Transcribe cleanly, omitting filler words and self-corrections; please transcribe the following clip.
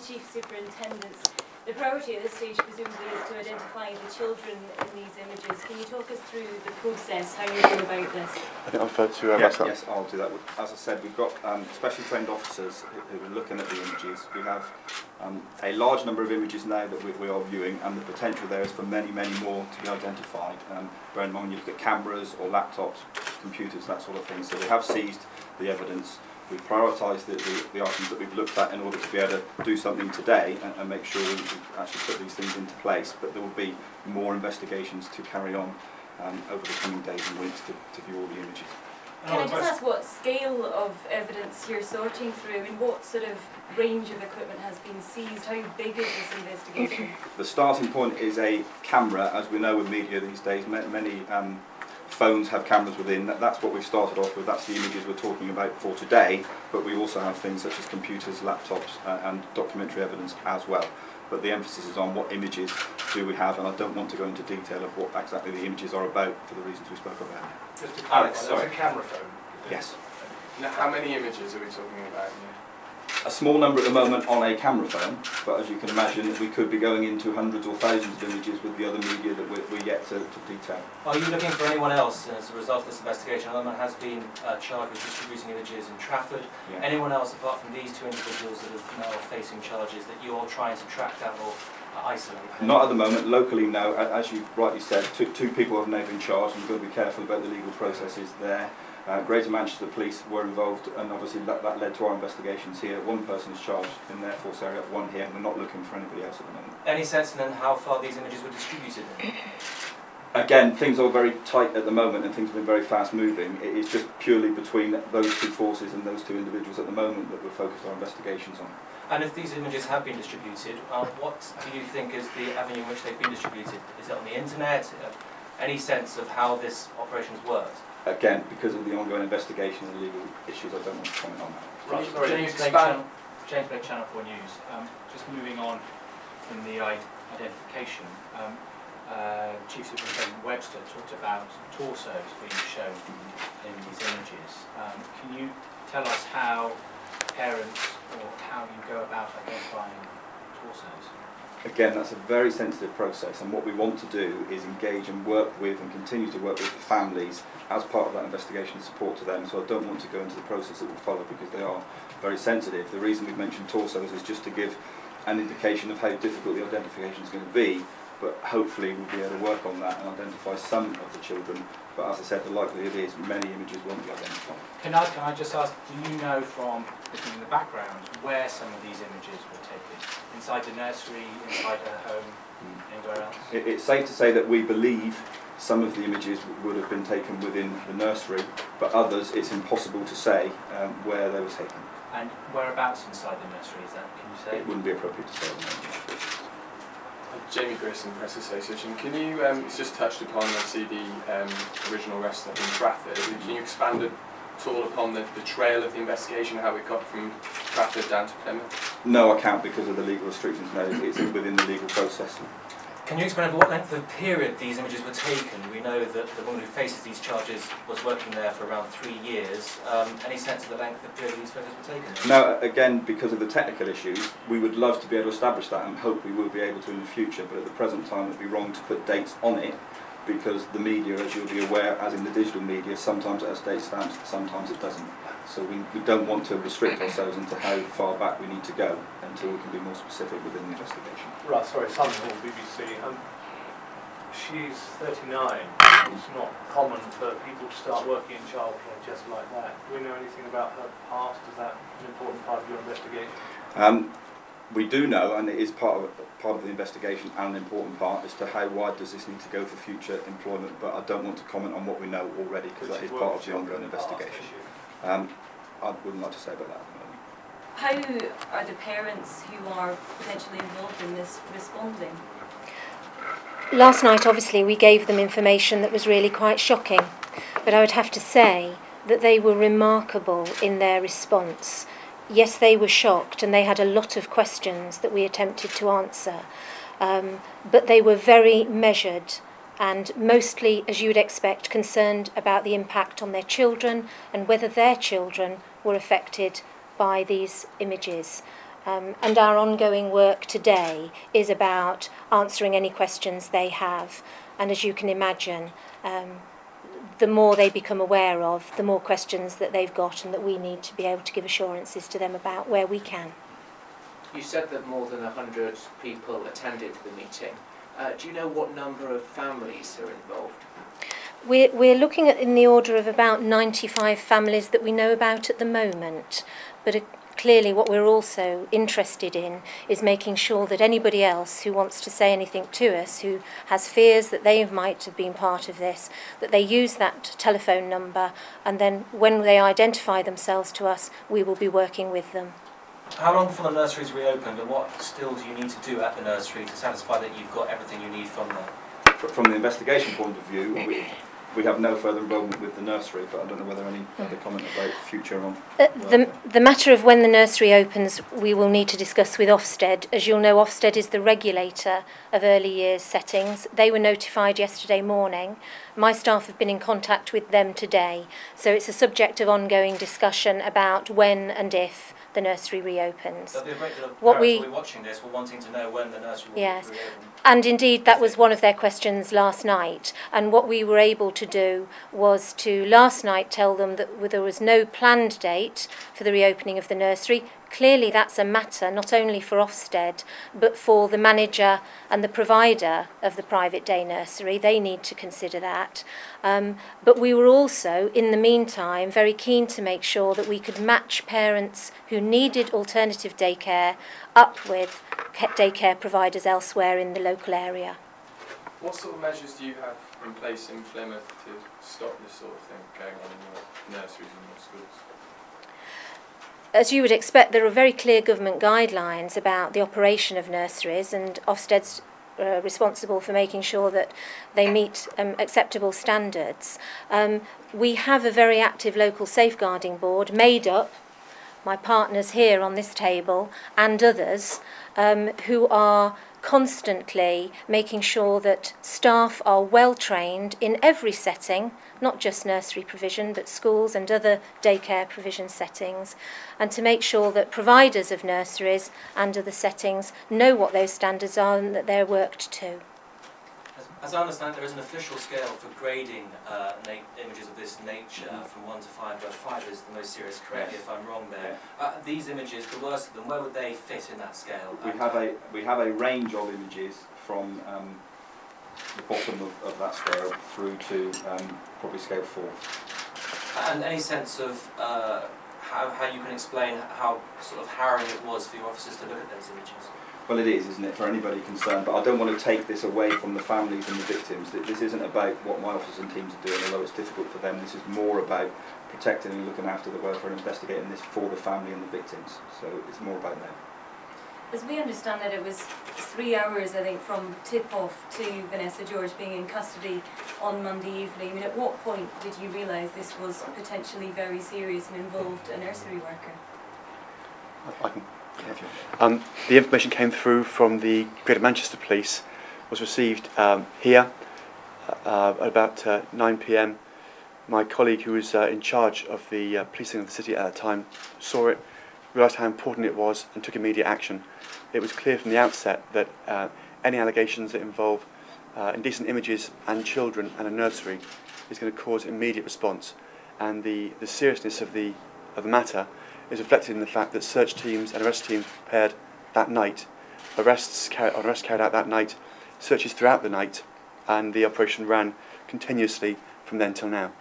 the Chief Superintendent's, the priority at this stage presumably is to identify the children in these images. Can you talk us through the process, how you go about this? I think I'll refer to myself. Yes, I'll do that. As I said, we've got specially trained officers who are looking at the images. We have a large number of images now that we are viewing, and the potential there is for many, many more to be identified. Bear in mind, you look at cameras or laptops, computers, that sort of thing. So we have seized the evidence. We've prioritised the items that we've looked at in order to be able to do something today and make sure we actually put these things into place. But there will be more investigations to carry on over the coming days and weeks to view all the images. Can I just ask what scale of evidence you're sorting through? I mean, what sort of range of equipment has been seized? How big is this investigation? The starting point is a camera. As we know with media these days, many phones have cameras within. That's what we've started off with. That's the images we're talking about for today, but we also have things such as computers, laptops and documentary evidence as well. But the emphasis is on what images do we have, and I don't want to go into detail of what exactly the images are about for the reasons we spoke about. Just to clarify, that's a camera phone? Yes. Now, how many images are we talking about here? A small number at the moment on a camera phone, but as you can imagine, we could be going into hundreds or thousands of images with the other media that we're yet to detail. Are you looking for anyone else as a result of this investigation? Anyone has been charged with distributing images in Trafford? Yeah. Anyone else apart from these two individuals that are now facing charges that you're trying to track down or isolate? Not at the moment. Locally, no. As you rightly said, two people have now been charged, and we've got to be careful about the legal processes there. Greater Manchester Police were involved, and obviously that led to our investigations here. One person is charged in their force area, one here, and we're not looking for anybody else at the moment. Any sense then how far these images were distributed? Again, things are very tight at the moment, and things have been very fast moving. It's just purely between those two forces and those two individuals at the moment that we're focused our investigations on. And if these images have been distributed, what do you think is the avenue in which they've been distributed? Is it on the internet? Any sense of how this operation has worked? Again, because of the ongoing investigation and legal issues, I don't want to comment on that. Right, James Blake, Channel 4 News. Just moving on from the identification, Chief Superintendent Webster talked about torsos being shown in these images. Can you tell us how parents or how you go about identifying torsos? Again, that's a very sensitive process, and what we want to do is engage and work with and continue to work with the families as part of that investigation and support to them. So I don't want to go into the process that will follow because they are very sensitive. The reason we've mentioned torsos is just to give an indication of how difficult the identification is going to be, but hopefully we'll be able to work on that and identify some of the children. But as I said, the likelihood is many images won't be identified. Can I just ask, do you know from looking in the background where some of these images were taken? Inside the nursery, inside her home, anywhere else? It's safe to say that we believe some of the images would have been taken within the nursery, but others it's impossible to say where they were taken. And whereabouts inside the nursery is that, can you say? It wouldn't be appropriate to say at the moment. Jamie Grayson, Press Association. Can you, it's just touched upon the CD original arrest in Trafford. Can you expand at all upon the trail of the investigation, how it got from Trafford down to Plymouth? No, I can't because of the legal restrictions now. It's within the legal process. Can you explain over what length of period these images were taken? We know that the woman who faces these charges was working there for around 3 years. Any sense of the length of period these photos were taken? Now, again, because of the technical issues, we would love to be able to establish that and hope we will be able to in the future, but at the present time it would be wrong to put dates on it because the media, as you'll be aware, as in the digital media, sometimes it has date stamps, sometimes it doesn't. So we don't want to restrict ourselves into how far back we need to go until we can be more specific within the investigation. Right, sorry, Simon Hall, BBC. She's 39. It's not common for people to start working in childcare just like that. Do we know anything about her past? Is that an important part of your investigation? We do know, and it is part of the investigation and an important part, as to how wide does this need to go for future employment, but I don't want to comment on what we know already because that is part of the ongoing investigation. I wouldn't like to say about that at the moment. How are the parents who are potentially involved in this responding? Last night, obviously, we gave them information that was really quite shocking, but I would have to say that they were remarkable in their response. Yes, they were shocked and they had a lot of questions that we attempted to answer, but they were very measured and mostly, as you would expect, concerned about the impact on their children and whether their children were affected by these images. And our ongoing work today is about answering any questions they have. And as you can imagine, the more they become aware of, the more questions that they've got and that we need to be able to give assurances to them about where we can. You said that more than 100 people attended the meeting. Do you know what number of families are involved? We're looking at in the order of about 95 families that we know about at the moment, but clearly what we're also interested in is making sure that anybody else who wants to say anything to us, who has fears that they might have been part of this, that they use that telephone number, and then when they identify themselves to us, we will be working with them. How long before the nursery is reopened, and what still do you need to do at the nursery to satisfy that you've got everything you need from there? From the investigation point of view, we have no further involvement with the nursery, but I don't know whether any other comment about future on. The matter of when the nursery opens, we will need to discuss with Ofsted. As you'll know, Ofsted is the regulator of early years settings. They were notified yesterday morning. My staff have been in contact with them today, so it's a subject of ongoing discussion about when and if the nursery reopens. There'll be a great deal of parents will be watching this, will wanting to know when the nursery will be reopened. And indeed that was one of their questions last night, and what we were able to do was to last night tell them that there was no planned date for the reopening of the nursery. Clearly that's a matter not only for Ofsted but for the manager and the provider of the private day nursery. They need to consider that. But we were also, in the meantime, very keen to make sure that we could match parents who needed alternative daycare up with daycare providers elsewhere in the local area. What sort of measures do you have in place in Plymouth to stop this sort of thing going on in your nurseries and your schools? As you would expect, there are very clear government guidelines about the operation of nurseries, and Ofsted's responsible for making sure that they meet acceptable standards. We have a very active local safeguarding board made up, my partners here on this table and others, who are constantly making sure that staff are well trained in every setting, not just nursery provision, but schools and other daycare provision settings, and to make sure that providers of nurseries and other settings know what those standards are and that they're worked to. As I understand, there is an official scale for grading images of this nature from 1 to 5, where 5 is the most serious. Correct me if I'm wrong there. These images, the worst of them, where would they fit in that scale? We have a range of images from the bottom of that scale through to probably scale 4. And any sense of how you can explain how sort of harrowing it was for your officers to look at those images? Well, it is, isn't it, for anybody concerned, but I don't want to take this away from the families and the victims. This isn't about what my officers and teams are doing, although it's difficult for them. This is more about protecting and looking after the welfare and investigating this for the family and the victims. So it's more about them. As we understand it, it was 3 hours, I think, from tip-off to Vanessa George being in custody on Monday evening. I mean, at what point did you realise this was potentially very serious and involved a nursery worker? I can. The information came through from the Greater Manchester Police, was received here at about 9 p.m. My colleague, who was in charge of the policing of the city at that time, saw it, realised how important it was and took immediate action. It was clear from the outset that any allegations that involve indecent images and children and a nursery is going to cause immediate response, and the seriousness of the matter is reflected in the fact that search teams and arrest teams prepared that night, arrests carried out that night, searches throughout the night, and the operation ran continuously from then till now.